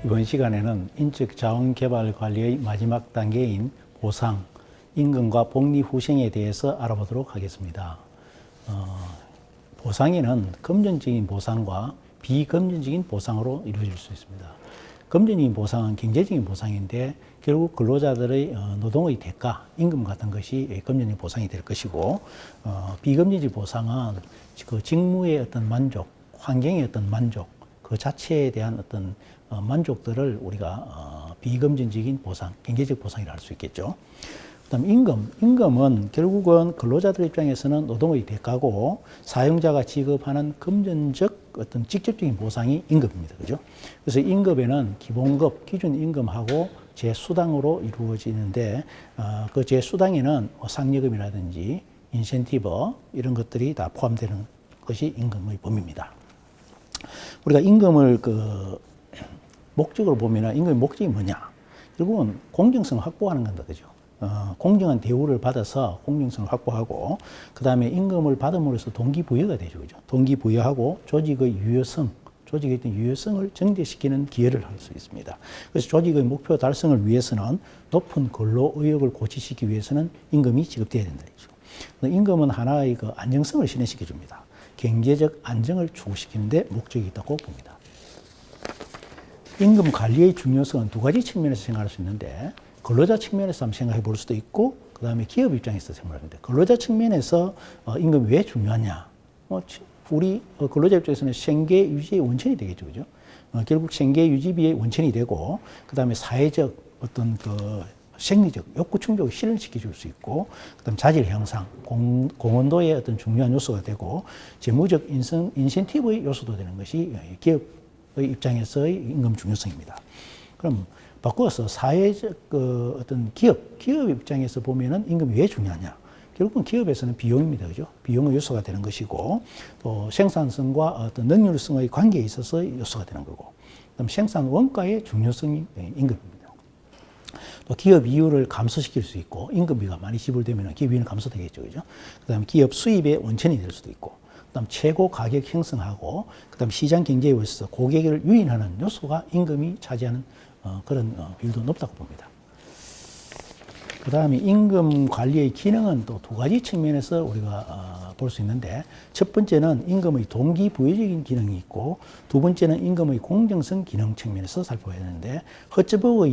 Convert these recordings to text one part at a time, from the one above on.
이번 시간에는 인적 자원 개발 관리의 마지막 단계인 보상, 임금과 복리 후생에 대해서 알아보도록 하겠습니다. 보상에는 금전적인 보상과 비금전적인 보상으로 이루어질 수 있습니다. 금전적인 보상은 경제적인 보상인데 결국 근로자들의 노동의 대가, 임금 같은 것이 금전적인 보상이 될 것이고, 비금전적 보상은 그 직무의 어떤 만족, 환경의 어떤 만족, 그 자체에 대한 어떤 만족들을 우리가 비금전적인 보상, 경제적 보상이라 할 수 있겠죠. 그다음 임금은 결국은 근로자들 입장에서는 노동의 대가고 사용자가 지급하는 금전적 어떤 직접적인 보상이 임금입니다. 그죠? 그래서 임금에는 기본급, 기준 임금하고 제수당으로 이루어지는데 그 제수당에는 상여금이라든지 인센티브 이런 것들이 다 포함되는 것이 임금의 범위입니다. 우리가 임금을 목적으로 보면은 임금의 목적이 뭐냐? 결국은 공정성 확보하는 건다. 그죠? 공정한 대우를 받아서 공정성을 확보하고, 그 다음에 임금을 받음으로써 동기부여가 되죠. 그죠? 동기부여하고 조직의 유효성, 조직의 어떤 유효성을 증대시키는 기여를 할 수 있습니다. 그래서 조직의 목표 달성을 위해서는 높은 근로 의욕을 고취시키기 위해서는 임금이 지급돼야 된다. 임금은 하나의 그 안정성을 실현시켜 줍니다. 경제적 안정을 추구시키는 데 목적이 있다고 봅니다. 임금 관리의 중요성은 두 가지 측면에서 생각할 수 있는데, 근로자 측면에서 한번 생각해 볼 수도 있고, 그 다음에 기업 입장에서 생각하는데, 근로자 측면에서 임금이 왜 중요하냐? 우리 근로자 입장에서는 생계 유지의 원천이 되겠죠, 그죠? 결국 생계 유지비의 원천이 되고, 그 다음에 사회적 어떤 생리적 욕구 충족을 실현시켜 줄 수 있고, 그 다음 자질 향상, 공헌도의 어떤 중요한 요소가 되고, 재무적 인센티브의 요소도 되는 것이 기업의 입장에서의 임금 중요성입니다. 그럼 바꿔서 사회적 어떤 기업 입장에서 보면은 임금이 왜 중요하냐? 결국은 기업에서는 비용입니다. 그죠? 비용의 요소가 되는 것이고, 또 생산성과 어떤 능률성의 관계에 있어서 요소가 되는 거고, 그다음 생산 원가의 중요성이 임금입니다. 또 기업 이율을 감소시킬 수 있고, 임금비가 많이 지불되면 기업 이율은 감소되겠죠. 그죠? 그 다음 기업 수입의 원천이 될 수도 있고, 그 다음 최고 가격 형성하고, 그 다음 시장 경제에 있어서 고객을 유인하는 요소가 임금이 차지하는 그런 비율도 높다고 봅니다. 그 다음에 임금 관리의 기능은 또 두 가지 측면에서 우리가 볼 수 있는데, 첫 번째는 임금의 동기부여적인 기능이 있고, 두 번째는 임금의 공정성 기능 측면에서 살펴봐야 되는데, 허츠버그의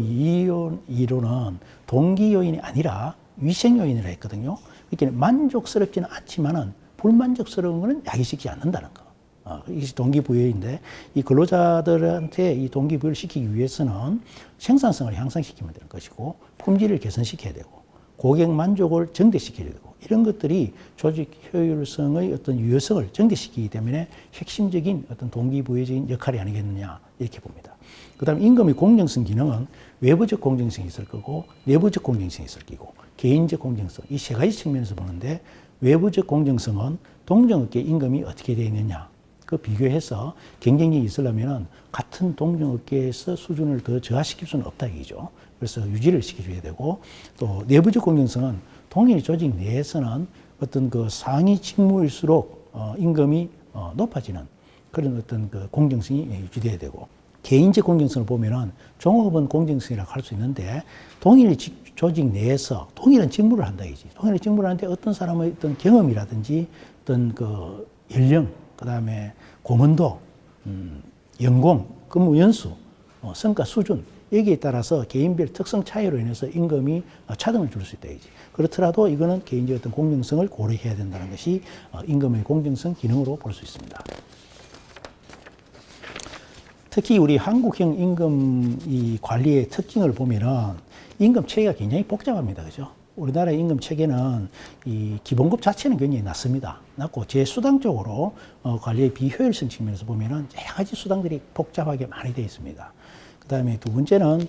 이론은 동기 요인이 아니라 위생 요인이라 했거든요. 그러니까 만족스럽지는 않지만은 불만족스러운 것은 야기시키지 않는다는 거. 이것이 동기부여인데, 이 근로자들한테 이 동기부여를 시키기 위해서는 생산성을 향상시키면 되는 것이고, 품질을 개선시켜야 되고, 고객 만족을 증대시켜야 되고, 이런 것들이 조직 효율성의 어떤 유효성을 증대시키기 때문에 핵심적인 어떤 동기부여적인 역할이 아니겠느냐, 이렇게 봅니다. 그 다음에 임금의 공정성 기능은 외부적 공정성이 있을 거고, 내부적 공정성이 있을 거고, 개인적 공정성, 이 세 가지 측면에서 보는데, 외부적 공정성은 동종업계 임금이 어떻게 되어 있느냐, 그 비교해서 경쟁력이 있으려면 같은 동종업계에서 수준을 더 저하시킬 수는 없다 이죠. 그래서 유지를 시켜줘야 되고, 또 내부적 공정성은 동일 조직 내에서는 어떤 그 상위 직무일수록 임금이 높아지는 그런 어떤 그 공정성이 유지돼야 되고, 개인적 공정성을 보면은 종업원 공정성이라고 할 수 있는데, 동일 조직 내에서 동일한 직무를 한다 이지. 동일한 직무를 하는데 어떤 사람의 어떤 경험이라든지 어떤 그 연령, 그 다음에 공헌도, 연공, 근무 연수, 성과 수준, 여기에 따라서 개인별 특성 차이로 인해서 임금이 차등을 줄 수 있다 이지. 그렇더라도 이거는 개인적 어떤 공정성을 고려해야 된다는 것이 임금의 공정성 기능으로 볼 수 있습니다. 특히 우리 한국형 임금 이 관리의 특징을 보면은 임금 체계가 굉장히 복잡합니다. 그죠? 우리나라의 임금 체계는 이 기본급 자체는 굉장히 낮습니다. 낮고 제수당적으로 관리의 비효율성 측면에서 보면은 여러 가지 수당들이 복잡하게 많이 되어 있습니다. 그 다음에 두 번째는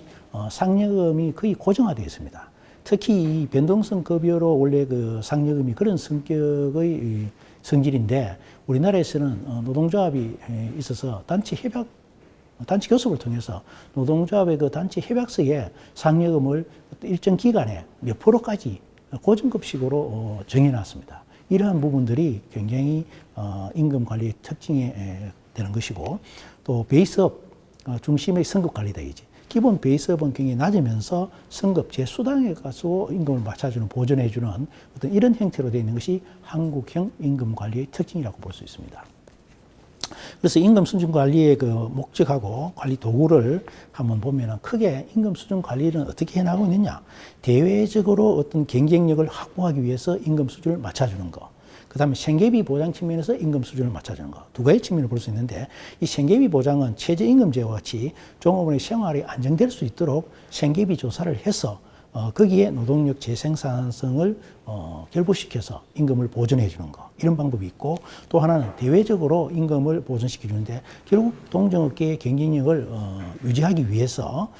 상여금이 거의 고정화되어 있습니다. 특히 이 변동성 급여로 원래 그 상여금이 그런 성격의 성질인데, 우리나라에서는 노동조합이 있어서 단체 교섭을 통해서 노동조합의 그 단체 협약서에 상여금을 일정 기간에 몇 프로까지 고정급식으로 정해놨습니다. 이러한 부분들이 굉장히 임금 관리의 특징이 되는 것이고, 또 베이스업, 중심의 성급 관리다 이지. 기본 베이스업은 굉장히 낮으면서 성급 제수당에 가서 임금을 맞춰주는 보전해주는 어떤 이런 형태로 되어 있는 것이 한국형 임금 관리의 특징이라고 볼 수 있습니다. 그래서 임금 수준 관리의 그 목적하고 관리 도구를 한번 보면은 크게 임금 수준 관리는 어떻게 해나가고 있느냐. 대외적으로 어떤 경쟁력을 확보하기 위해서 임금 수준을 맞춰주는 거. 그 다음에 생계비 보장 측면에서 임금 수준을 맞춰주는 거. 두 가지 측면을 볼 수 있는데 이 생계비 보장은 최저임금제와 같이 종업원의 생활이 안정될 수 있도록 생계비 조사를 해서 거기에 노동력 재생산성을 결부시켜서 임금을 보전해 주는 거. 이런 방법이 있고 또 하나는 대외적으로 임금을 보전시켜 주는데 결국 동종업계의 경쟁력을 유지하기 위해서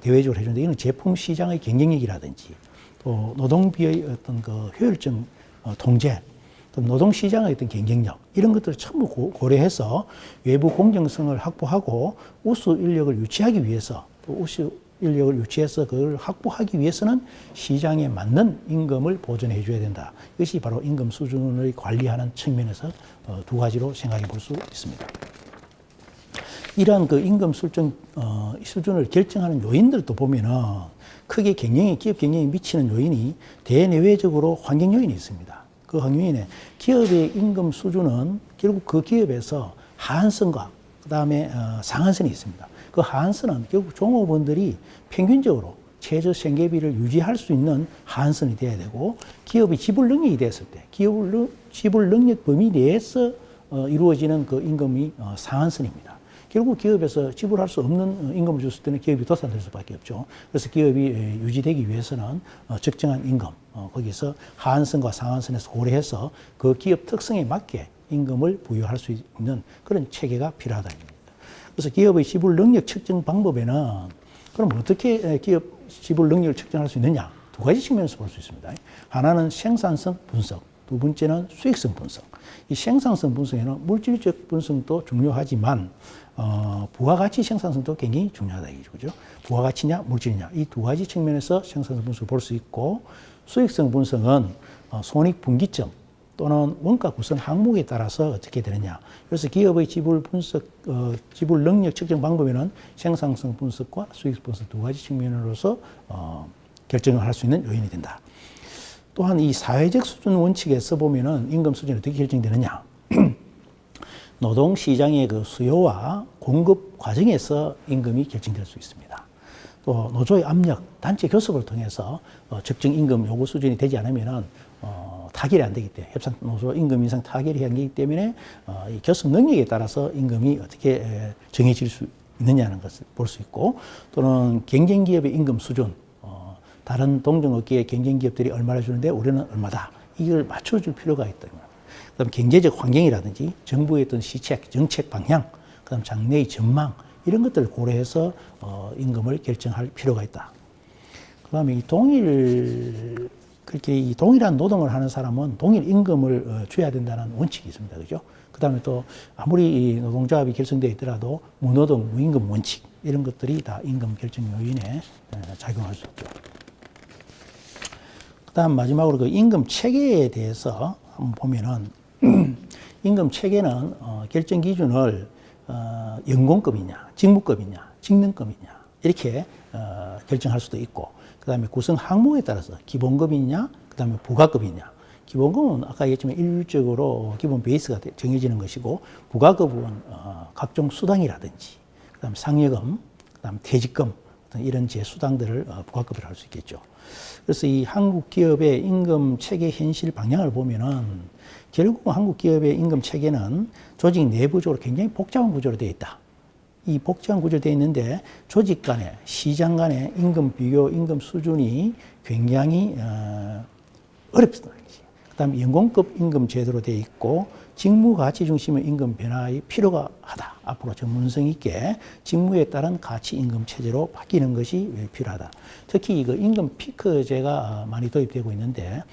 대외적으로 해주는데 이는 제품 시장의 경쟁력이라든지 또 노동비의 어떤 그 효율적 통제 또 노동시장의 어떤 경쟁력 이런 것들을 전부 고려해서 외부 공정성을 확보하고 우수 인력을 유치하기 위해서 또 우수 인력을 유치해서 그걸 확보하기 위해서는 시장에 맞는 임금을 보전해 줘야 된다. 이것이 바로 임금 수준을 관리하는 측면에서 두 가지로 생각해 볼 수 있습니다. 이러한 그 임금 수준을 결정하는 요인들도 보면은 크게 기업 경영에 미치는 요인이 대내외적으로 환경 요인이 있습니다. 그 환경요인에 기업의 임금 수준은 결국 그 기업에서 하한선과 그 다음에 상한선이 있습니다. 그 하한선은 결국 종업원들이 평균적으로 최저 생계비를 유지할 수 있는 하한선이 돼야 되고 기업의 지불 능력이 됐을 때 지불 능력 범위 내에서 이루어지는 그 임금이 상한선입니다. 결국 기업에서 지불할 수 없는 임금을 줬을 때는 기업이 도산될 수밖에 없죠. 그래서 기업이 유지되기 위해서는 적정한 임금, 거기서 하한선과 상한선에서 고려해서 그 기업 특성에 맞게 임금을 부여할 수 있는 그런 체계가 필요하다는 겁니다. 그래서 기업의 지불 능력 측정 방법에는 그럼 어떻게 기업 지불 능력을 측정할 수 있느냐? 두 가지 측면에서 볼 수 있습니다. 하나는 생산성 분석, 두 번째는 수익성 분석. 이 생산성 분석에는 물질적 분석도 중요하지만 부가가치 생산성도 굉장히 중요하다 이거죠. 부가가치냐 물질이냐 이 두 가지 측면에서 생산성 분석을 볼 수 있고 수익성 분석은 손익 분기점 또는 원가 구성 항목에 따라서 어떻게 되느냐. 그래서 기업의 지불 분석, 지불 능력 측정 방법에는 생산성 분석과 수익 분석 두 가지 측면으로서 결정을 할 수 있는 요인이 된다. 또한 이 사회적 수준 원칙에서 보면은 임금 수준이 어떻게 결정되느냐. 노동시장의 그 수요와 공급 과정에서 임금이 결정될 수 있습니다. 또 노조의 압력, 단체 교섭을 통해서 적정 임금 요구 수준이 되지 않으면은 타결이 안 되기 때문에 협상 노조 임금 인상 타결이 안 되기 때문에 이 교섭 능력에 따라서 임금이 어떻게 정해질 수 있느냐는 것을 볼 수 있고 또는 경쟁 기업의 임금 수준 다른 동종업계의 경쟁 기업들이 얼마나 주는데 우리는 얼마다 이걸 맞춰줄 필요가 있다. 그다음 경제적 환경이라든지 정부의 어떤 시책, 정책 방향, 그다음 장래의 전망 이런 것들을 고려해서 임금을 결정할 필요가 있다. 그다음에 이 동일한 노동을 하는 사람은 동일 임금을 줘야 된다는 원칙이 있습니다. 그죠? 그다음에 또 아무리 이 노동조합이 결성되어 있더라도 무노동, 무임금 원칙 이런 것들이 다 임금 결정 요인에 작용할 수 있죠. 그다음 마지막으로 그 임금 체계에 대해서 한번 보면은 임금 체계는 결정 기준을 연공급이냐, 직무급이냐, 직능급이냐 이렇게 결정할 수도 있고, 그 다음에 구성 항목에 따라서 기본급이냐, 그 다음에 부가급이냐. 기본급은 아까 얘기했지만 일률적으로 기본 베이스가 정해지는 것이고, 부가급은 각종 수당이라든지, 그 다음에 상여금, 그 다음에 퇴직금 이런 제수당들을 부가급으로 할 수 있겠죠. 그래서 이 한국 기업의 임금 체계 현실 방향을 보면은 결국 한국 기업의 임금 체계는 조직 내부적으로 굉장히 복잡한 구조로 되어 있다. 이 복잡한 구조로 되어 있는데 조직 간에 시장 간에 임금 비교, 임금 수준이 굉장히 어렵다. 그다음에 연공급 임금 제도로 되어 있고 직무 가치 중심의 임금 변화의 필요가 하다. 앞으로 전문성 있게 직무에 따른 가치 임금 체제로 바뀌는 것이 필요하다. 특히 그 임금 피크제가 많이 도입되고 있는데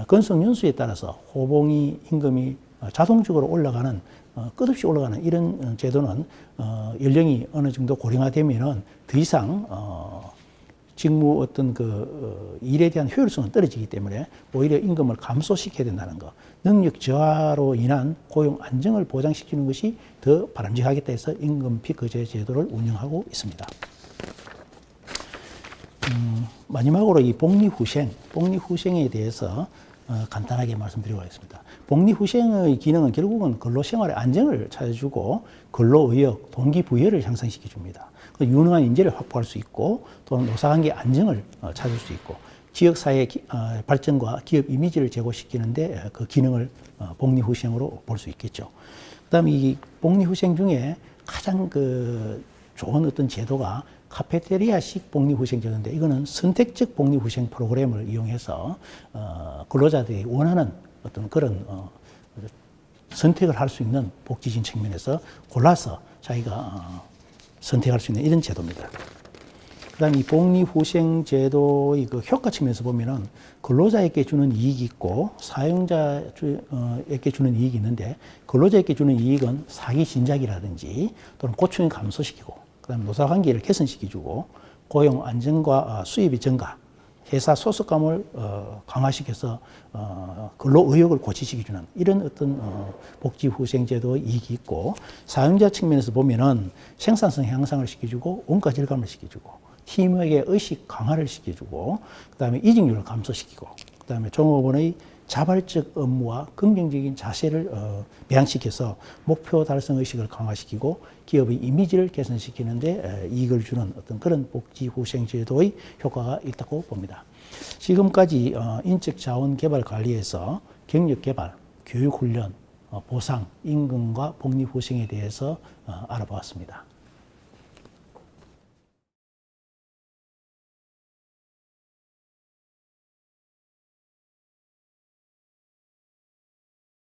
건속 연수에 따라서 호봉이 임금이 자동적으로 올라가는 끝없이 올라가는 이런 제도는 연령이 어느 정도 고령화되면은 더 이상 직무 어떤 일에 대한 효율성은 떨어지기 때문에 오히려 임금을 감소시켜야 된다는 것. 능력 저하로 인한 고용 안정을 보장시키는 것이 더 바람직하겠다 해서 임금 피크제 제도를 운영하고 있습니다. 마지막으로 이 복리후생에 대해서 간단하게 말씀드리겠습니다. 복리후생의 기능은 결국은 근로생활의 안정을 찾아주고 근로의욕, 동기부여를 향상시켜 줍니다. 유능한 인재를 확보할 수 있고 또는 노사관계 안정을 찾을 수 있고 지역사회 발전과 기업 이미지를 제고시키는데 그 기능을 복리후생으로 볼 수 있겠죠. 그다음에 이 복리후생 중에 가장 좋은 어떤 제도가 카페테리아식 복리후생 제도인데 이거는 선택적 복리후생 프로그램을 이용해서 근로자들이 원하는 어떤 그런 선택을 할 수 있는 복지적인 측면에서 골라서 자기가 선택할 수 있는 이런 제도입니다. 그다음에 이 복리후생 제도의 그 효과 측면에서 보면은 근로자에게 주는 이익이 있고 사용자에게 주는 이익이 있는데 근로자에게 주는 이익은 사기 진작이라든지 또는 고충을 감소시키고 그다음에 노사관계를 개선시켜주고 고용 안정과 수입의 증가, 회사 소속감을 강화시켜서 근로의욕을 고취시켜주는 이런 어떤 복지후생제도의 이익이 있고 사용자 측면에서 보면은 생산성 향상을 시켜주고 원가 절감을 시켜주고 팀워크의 의식 강화를 시켜주고 그다음에 이직률을 감소시키고 그다음에 종업원의 자발적 업무와 긍정적인 자세를 배양시켜서 목표 달성 의식을 강화시키고 기업의 이미지를 개선시키는데 이익을 주는 어떤 그런 복지후생제도의 효과가 있다고 봅니다. 지금까지 인적 자원 개발 관리에서 경력 개발, 교육 훈련, 보상, 임금과 복리후생에 대해서 알아보았습니다.